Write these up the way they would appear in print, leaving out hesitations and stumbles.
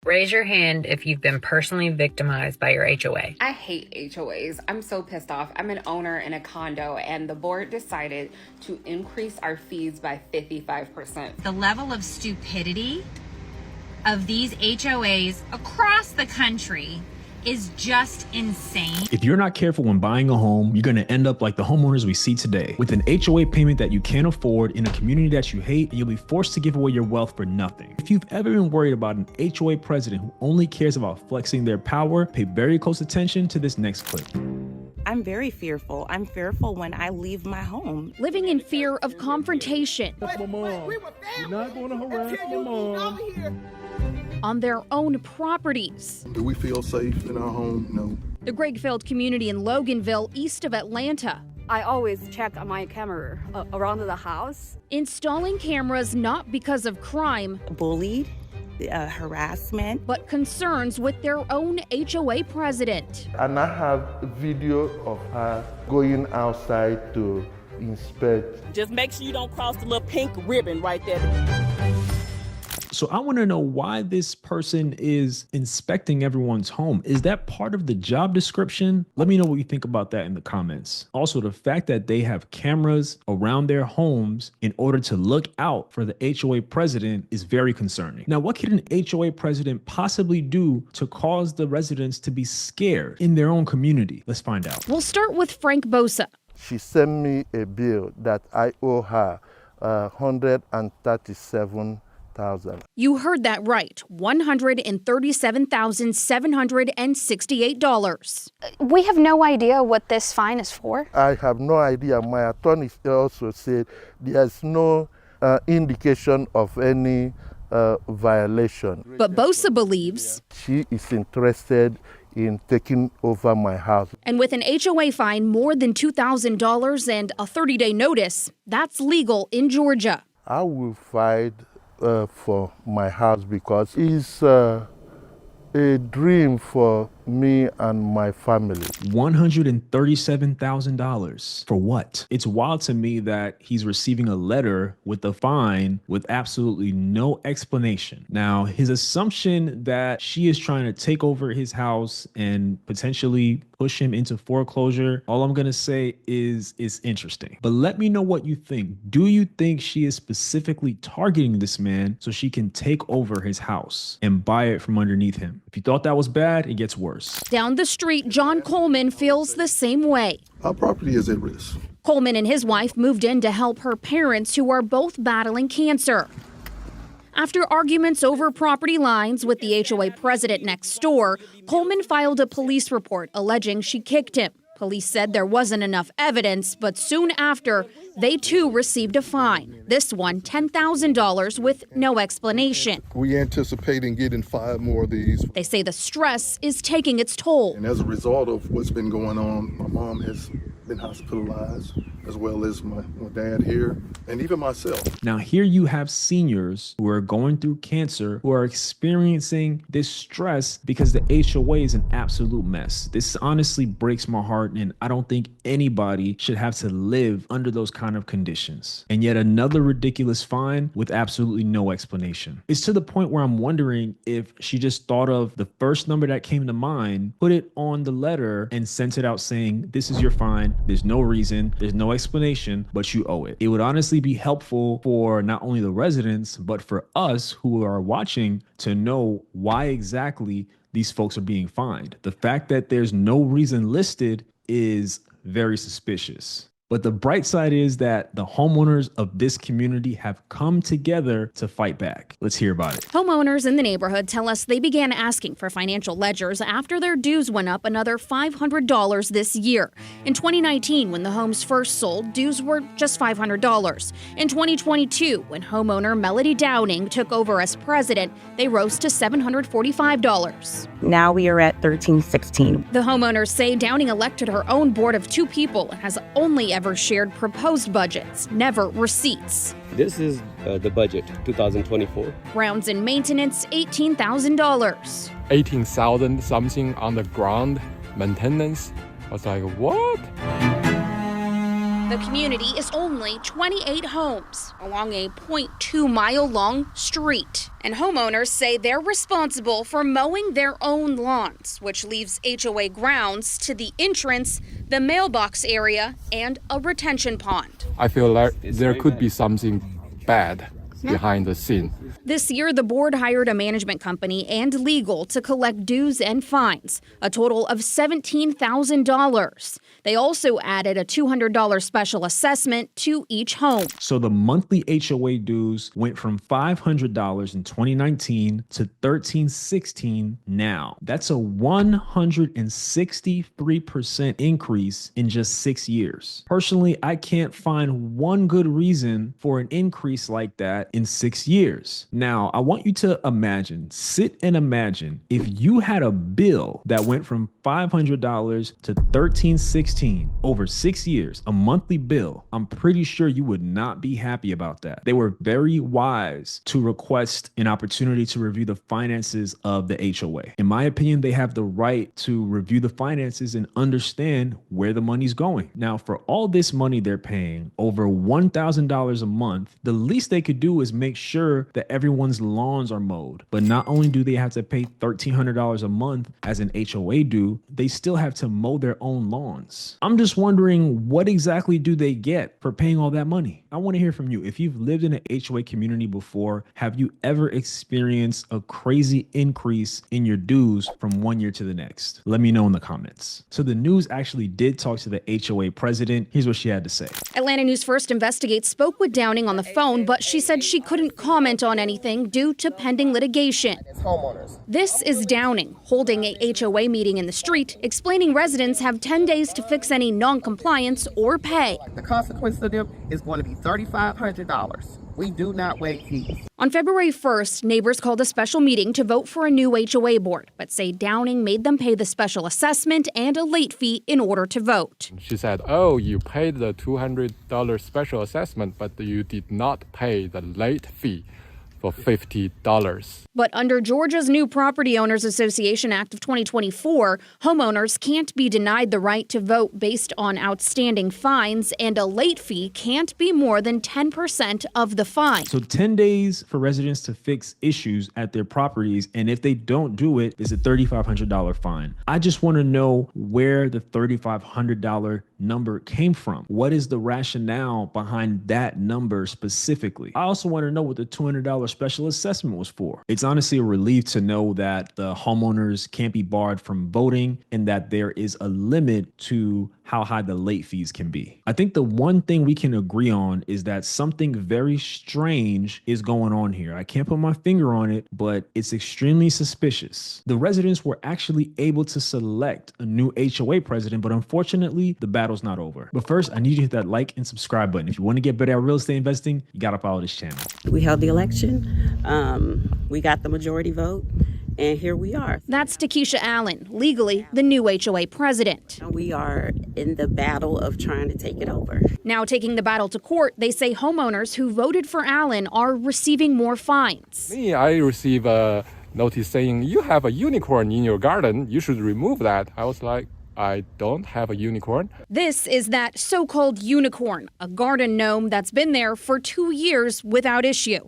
Raise your hand if you've been personally victimized by your HOA. I hate HOAs. I'm so pissed off. I'm an owner in a condo, and the board decided to increase our fees by 55%. The level of stupidity of these HOAs across the country is just insane. If you're not careful when buying a home, you're gonna end up like the homeowners we see today, with an HOA payment that you can't afford in a community that you hate, and you'll be forced to give away your wealth for nothing. If you've ever been worried about an HOA president who only cares about flexing their power, pay very close attention to this next clip. I'm very fearful. I'm fearful when I leave my home. Living in fear of confrontation. That's my mom. You're not going to harass my mom. On their own properties. Do we feel safe in our home? No. The Gregfield community in Loganville, east of Atlanta. I always check on my camera around the house. Installing cameras not because of crime, Bullied, harassment, but concerns with their own HOA president. And I have a video of her going outside to inspect. Just make sure you don't cross the little pink ribbon right there. So I want to know why this person is inspecting everyone's home. Is that part of the job description? Let me know what you think about that in the comments. Also, the fact that they have cameras around their homes in order to look out for the HOA president is very concerning. Now, what could an HOA president possibly do to cause the residents to be scared in their own community? Let's find out. We'll start with Frank Bosa. She sent me a bill that I owe her $137,000. You heard that right, $137,768. We have no idea what this fine is for. I have no idea. My attorney also said there's no indication of any violation. But Bosa believes she is interested in taking over my house. And with an HOA fine more than $2,000 and a 30-day notice, that's legal in Georgia. I will fight for my house because it's a dream for me and my family. $137,000 for what? It's wild to me that he's receiving a letter with a fine with absolutely no explanation. Now, his assumption that she is trying to take over his house and potentially push him into foreclosure, all I'm gonna say is it's interesting. But let me know what you think. Do you think she is specifically targeting this man so she can take over his house and buy it from underneath him? If you thought that was bad, it gets worse. Down the street, John Coleman feels the same way. Our property is at risk. Coleman and his wife moved in to help her parents, who are both battling cancer. After arguments over property lines with the HOA president next door, Coleman filed a police report alleging she kicked him. Police said there wasn't enough evidence, but soon after, they too received a fine. This one, $10,000 with no explanation. We anticipating getting 5 more of these. They say the stress is taking its toll. And as a result of what's been going on, my mom has been hospitalized, as well as my dad here, and even myself. Now, here you have seniors who are going through cancer, who are experiencing this stress because the HOA is an absolute mess. This honestly breaks my heart, and I don't think anybody should have to live under those kind of conditions. And yet another ridiculous fine with absolutely no explanation. It's to the point where I'm wondering if she just thought of the first number that came to mind, put it on the letter, and sent it out saying, this is your fine. There's no reason, there's no explanation, but you owe it. It would honestly be helpful for not only the residents, but for us who are watching to know why exactly these folks are being fined. The fact that there's no reason listed is very suspicious. But the bright side is that the homeowners of this community have come together to fight back. Let's hear about it. Homeowners in the neighborhood tell us they began asking for financial ledgers after their dues went up another $500 this year. In 2019, when the homes first sold, dues were just $500. In 2022, when homeowner Melody Downing took over as president, they rose to $745. Now we are at $1,316. The homeowners say Downing elected her own board of 2 people and has only ever shared proposed budgets, never receipts. This is the budget, 2024. Grounds and maintenance, $18,000. 18,000 something on the ground maintenance. I was like, what? The community is only 28 homes along a 0.2-mile-long street. And homeowners say they're responsible for mowing their own lawns, which leaves HOA grounds to the entrance, the mailbox area, and a retention pond. I feel like there could be something bad behind the scene. This year, the board hired a management company and legal to collect dues and fines, a total of $17,000. They also added a $200 special assessment to each home. So the monthly HOA dues went from $500 in 2019 to $1,316 now. That's a 163% increase in just 6 years. Personally, I can't find one good reason for an increase like that in 6 years. Now, I want you to sit and imagine if you had a bill that went from $500 to $1,316 over 6 years, a monthly bill. I'm pretty sure you would not be happy about that. They were very wise to request an opportunity to review the finances of the HOA. In my opinion, they have the right to review the finances and understand where the money's going. Now, for all this money they're paying, over $1,000 a month, the least they could do is make sure that everyone's lawns are mowed. But not only do they have to pay $1,300 a month as an HOA due, they still have to mow their own lawns. I'm just wondering, what exactly do they get for paying all that money? I want to hear from you. If you've lived in an HOA community before, have you ever experienced a crazy increase in your dues from one year to the next? Let me know in the comments. So the news actually did talk to the HOA president. Here's what she had to say. Atlanta News First Investigates spoke with Downing on the phone, but she said she couldn't comment on anything due to pending litigation. This is Downing holding a HOA meeting in the street, explaining residents have 10 days to fix any non-compliance or pay. The consequence of them is going to be $3,500. We do not waive fees. On February 1st, neighbors called a special meeting to vote for a new HOA board, but say Downing made them pay the special assessment and a late fee in order to vote. She said, oh, you paid the $200 special assessment, but you did not pay the late fee for $50. But under Georgia's new Property Owners Association Act of 2024, homeowners can't be denied the right to vote based on outstanding fines, and a late fee can't be more than 10% of the fine. So 10 days for residents to fix issues at their properties, and if they don't do it, it's a $3,500 fine. I just want to know where the $3,500 number came from. What is the rationale behind that number specifically? I also want to know what the $200 special assessment was for. It's honestly a relief to know that the homeowners can't be barred from voting and that there is a limit to how high the late fees can be. I think the one thing we can agree on is that something very strange is going on here. I can't put my finger on it, but it's extremely suspicious. The residents were actually able to select a new HOA president, but unfortunately, the battle's not over. But first, I need you to hit that like and subscribe button. If you want to get better at real estate investing, you got to follow this channel. We held the election. We got the majority vote. And here we are. That's Takesha Allen, legally the new HOA president. We are in the battle of trying to take it over. Now taking the battle to court, they say homeowners who voted for Allen are receiving more fines. I receive a notice saying, you have a unicorn in your garden. You should remove that. I was like, I don't have a unicorn. This is that so-called unicorn, a garden gnome that's been there for 2 years without issue.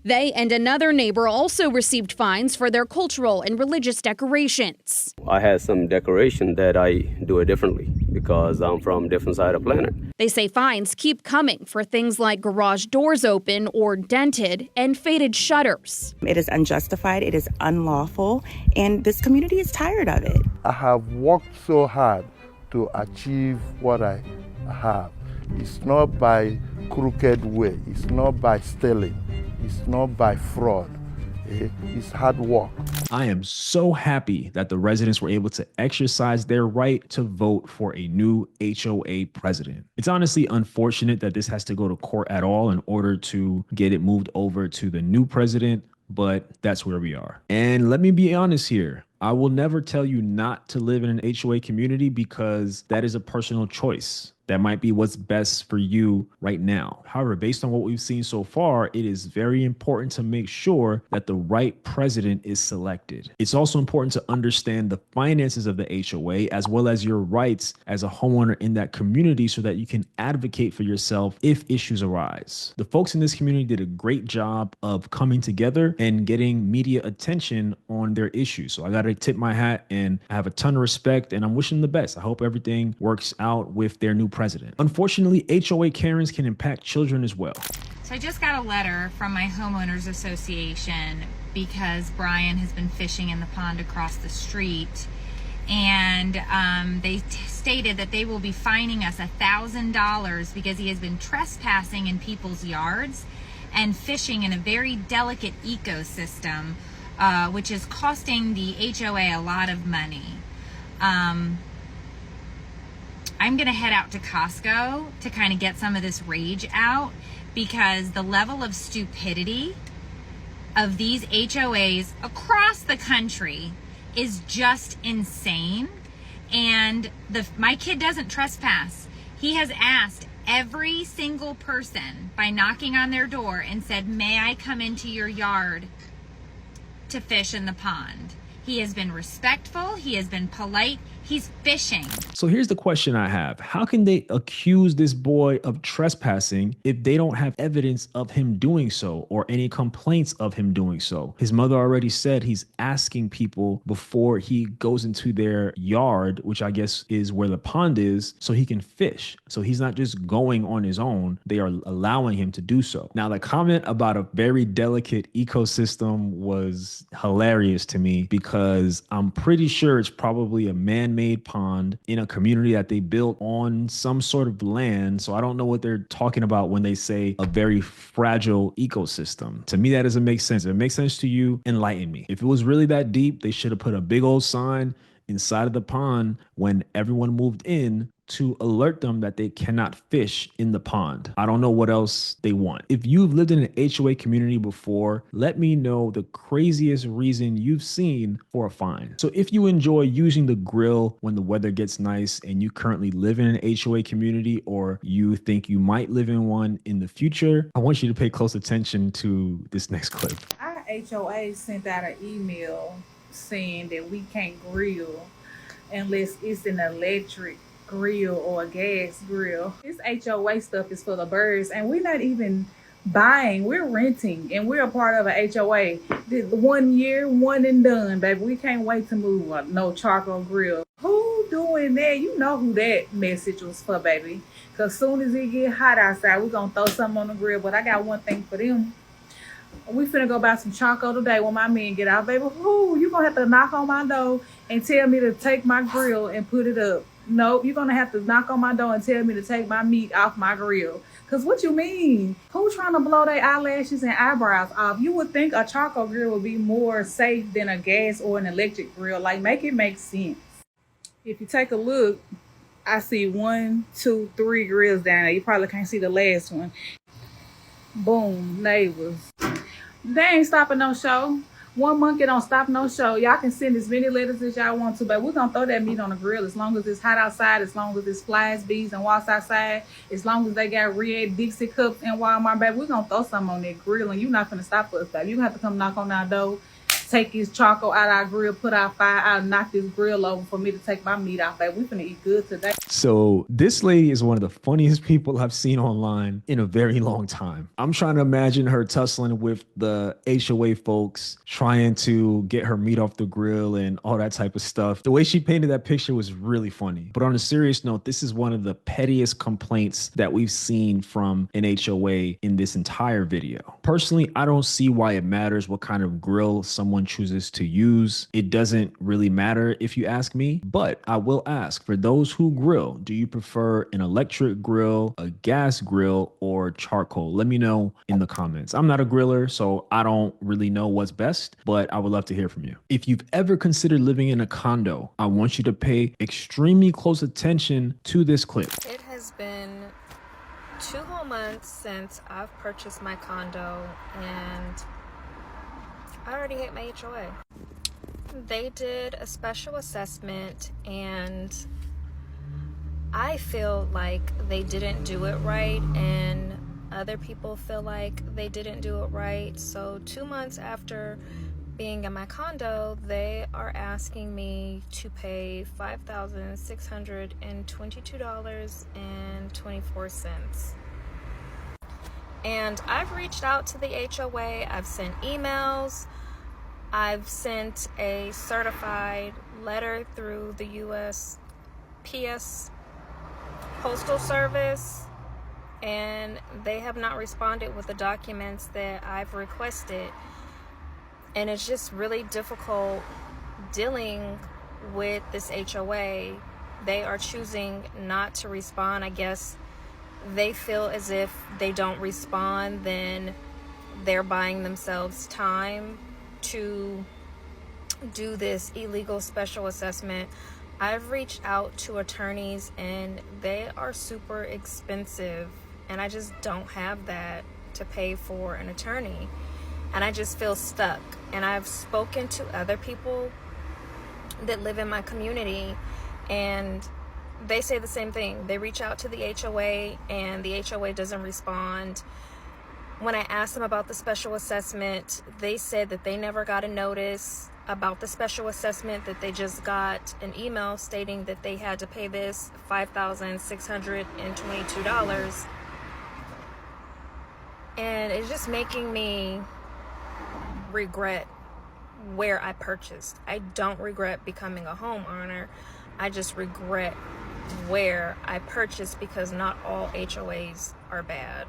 They and another neighbor also received fines for their cultural and religious decorations. I had some decoration that I do it differently because I'm from a different side of the planet. They say fines keep coming for things like garage doors open or dented and faded shutters. It is unjustified, it is unlawful, and this community is tired of it. I have worked so hard to achieve what I have. It's not by crooked way, it's not by stealing, it's not by fraud. It's hard work. I am so happy that the residents were able to exercise their right to vote for a new HOA president. It's honestly unfortunate that this has to go to court at all in order to get it moved over to the new president, but that's where we are. And let me be honest here. I will never tell you not to live in an HOA community because that is a personal choice. That might be what's best for you right now. However, based on what we've seen so far, it is very important to make sure that the right president is selected. It's also important to understand the finances of the HOA as well as your rights as a homeowner in that community so that you can advocate for yourself if issues arise. The folks in this community did a great job of coming together and getting media attention on their issues. So I got to tip my hat, and I have a ton of respect, and I'm wishing them the best. I hope everything works out with their new president. Unfortunately, HOA Karens can impact children as well. So I just got a letter from my homeowners association because Brian has been fishing in the pond across the street, and they stated that they will be fining us $1,000 because he has been trespassing in people's yards and fishing in a very delicate ecosystem, which is costing the HOA a lot of money. I'm gonna head out to Costco to kind of get some of this rage out, because the level of stupidity of these HOAs across the country is just insane. And my kid doesn't trespass. He has asked every single person by knocking on their door and said, "May I come into your yard to fish in the pond?" He has been respectful. He has been polite. He's fishing. So here's the question I have. How can they accuse this boy of trespassing if they don't have evidence of him doing so or any complaints of him doing so? His mother already said he's asking people before he goes into their yard, which I guess is where the pond is, so he can fish. So he's not just going on his own. They are allowing him to do so. Now, the comment about a very delicate ecosystem was hilarious to me, because I'm pretty sure it's probably a man-made pond in a community that they built on some sort of land. So I don't know what they're talking about when they say a very fragile ecosystem. To me, that doesn't make sense. If it makes sense to you, enlighten me. If it was really that deep, they should have put a big old sign inside of the pond when everyone moved in to alert them that they cannot fish in the pond. I don't know what else they want. If you've lived in an HOA community before, let me know the craziest reason you've seen for a fine. So if you enjoy using the grill when the weather gets nice and you currently live in an HOA community, or you think you might live in one in the future, I want you to pay close attention to this next clip. Our HOA sent out an email saying that we can't grill unless it's an electric grill or a gas grill. This HOA stuff is for the birds, and we're not even buying, we're renting, and we're a part of an HOA. 1 year, one and done, baby. We can't wait to move on. No charcoal grill. Who doing that? You know who that message was for, baby. Because soon as it get hot outside, we're going to throw something on the grill. But I got one thing for them. We finna go buy some charcoal today when my men get out, baby. Who? You gonna have to knock on my door and tell me to take my grill and put it up. Nope, you're gonna have to knock on my door and tell me to take my meat off my grill. Cause what you mean? Who's trying to blow their eyelashes and eyebrows off? You would think a charcoal grill would be more safe than a gas or an electric grill. Like, make it make sense. If you take a look, I see 1, 2, 3 grills down there. You probably can't see the last one. Boom, neighbors. They ain't stopping no show. One monkey don't stop no show. Y'all can send as many letters as y'all want to, but we're gonna throw that meat on the grill as long as it's hot outside, as long as it's flies, bees, and wasps outside, as long as they got red Dixie cups in Walmart, baby. We're gonna throw something on that grill, and you're not gonna stop us, baby. You have to come knock on our door, take this charcoal out our grill, put our fire out, knock this grill over for me to take my meat off, baby. We finna eat good today. So this lady is one of the funniest people I've seen online in a very long time. I'm trying to imagine her tussling with the HOA folks, trying to get her meat off the grill and all that type of stuff. The way she painted that picture was really funny. But on a serious note, this is one of the pettiest complaints that we've seen from an HOA in this entire video. Personally, I don't see why it matters what kind of grill someone chooses to use. It doesn't really matter if you ask me, but I will ask, for those who grill, do you prefer an electric grill, a gas grill, or charcoal? Let me know in the comments. I'm not a griller, so I don't really know what's best, but I would love to hear from you. If you've ever considered living in a condo, I want you to pay extremely close attention to this clip. It has been 2 whole months since I've purchased my condo, and I already hate my HOA. They did a special assessment, and I feel like they didn't do it right, and other people feel like they didn't do it right. So 2 months after being in my condo, they are asking me to pay $5,622.24. And I've reached out to the HOA, I've sent emails, I've sent a certified letter through the USPS Postal Service, and they have not responded with the documents that I've requested. And it's just really difficult dealing with this HOA. They are choosing not to respond. I guess they feel as if they don't respond, then they're buying themselves time to do this illegal special assessment. I've reached out to attorneys and they are super expensive, and I just don't have that to pay for an attorney. And I just feel stuck. And I've spoken to other people that live in my community, and they say the same thing. They reach out to the HOA and the HOA doesn't respond. When I asked them about the special assessment, they said that they never got a notice about the special assessment, that they just got an email stating that they had to pay this $5,622. And it's just making me regret where I purchased. I don't regret becoming a homeowner. I just regret where I purchased, because not all HOAs are bad.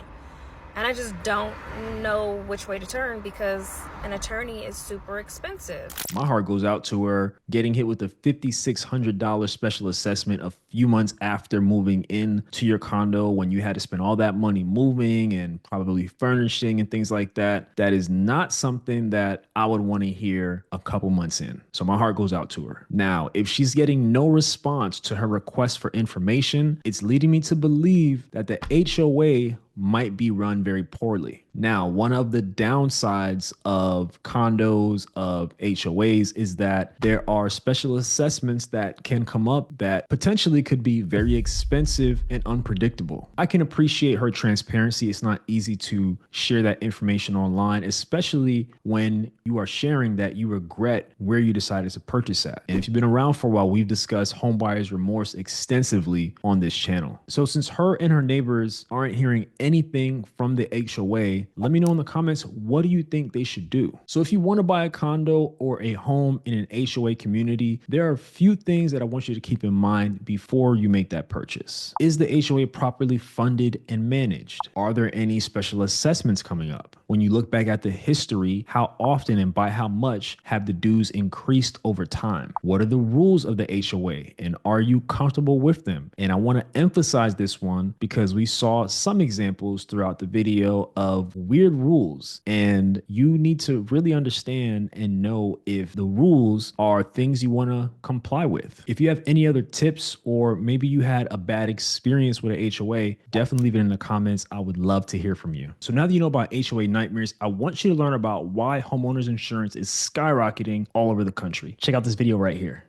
And I just don't know which way to turn, because an attorney is super expensive. My heart goes out to her getting hit with a $5,600 special assessment a few months after moving in to your condo, when you had to spend all that money moving and probably furnishing and things like that. That is not something that I would want to hear a couple months in. So my heart goes out to her. Now, if she's getting no response to her request for information, it's leading me to believe that the HOA might be run very poorly. Now, one of the downsides of condos, of HOAs, is that there are special assessments that can come up that potentially could be very expensive and unpredictable. I can appreciate her transparency. It's not easy to share that information online, especially when you are sharing that you regret where you decided to purchase at. And if you've been around for a while, we've discussed homebuyer's remorse extensively on this channel. So since her and her neighbors aren't hearing anything from the HOA, let me know in the comments, what do you think they should do? So if you want to buy a condo or a home in an HOA community, there are a few things that I want you to keep in mind before you make that purchase. Is the HOA properly funded and managed? Are there any special assessments coming up? When you look back at the history, how often and by how much have the dues increased over time? What are the rules of the HOA, and are you comfortable with them? And I want to emphasize this one because we saw some examples throughout the video of weird rules, and you need to really understand and know if the rules are things you want to comply with. If you have any other tips, or maybe you had a bad experience with an HOA, definitely leave it in the comments. I would love to hear from you. So now that you know about HOA nightmares, I want you to learn about why homeowners insurance is skyrocketing all over the country. Check out this video right here.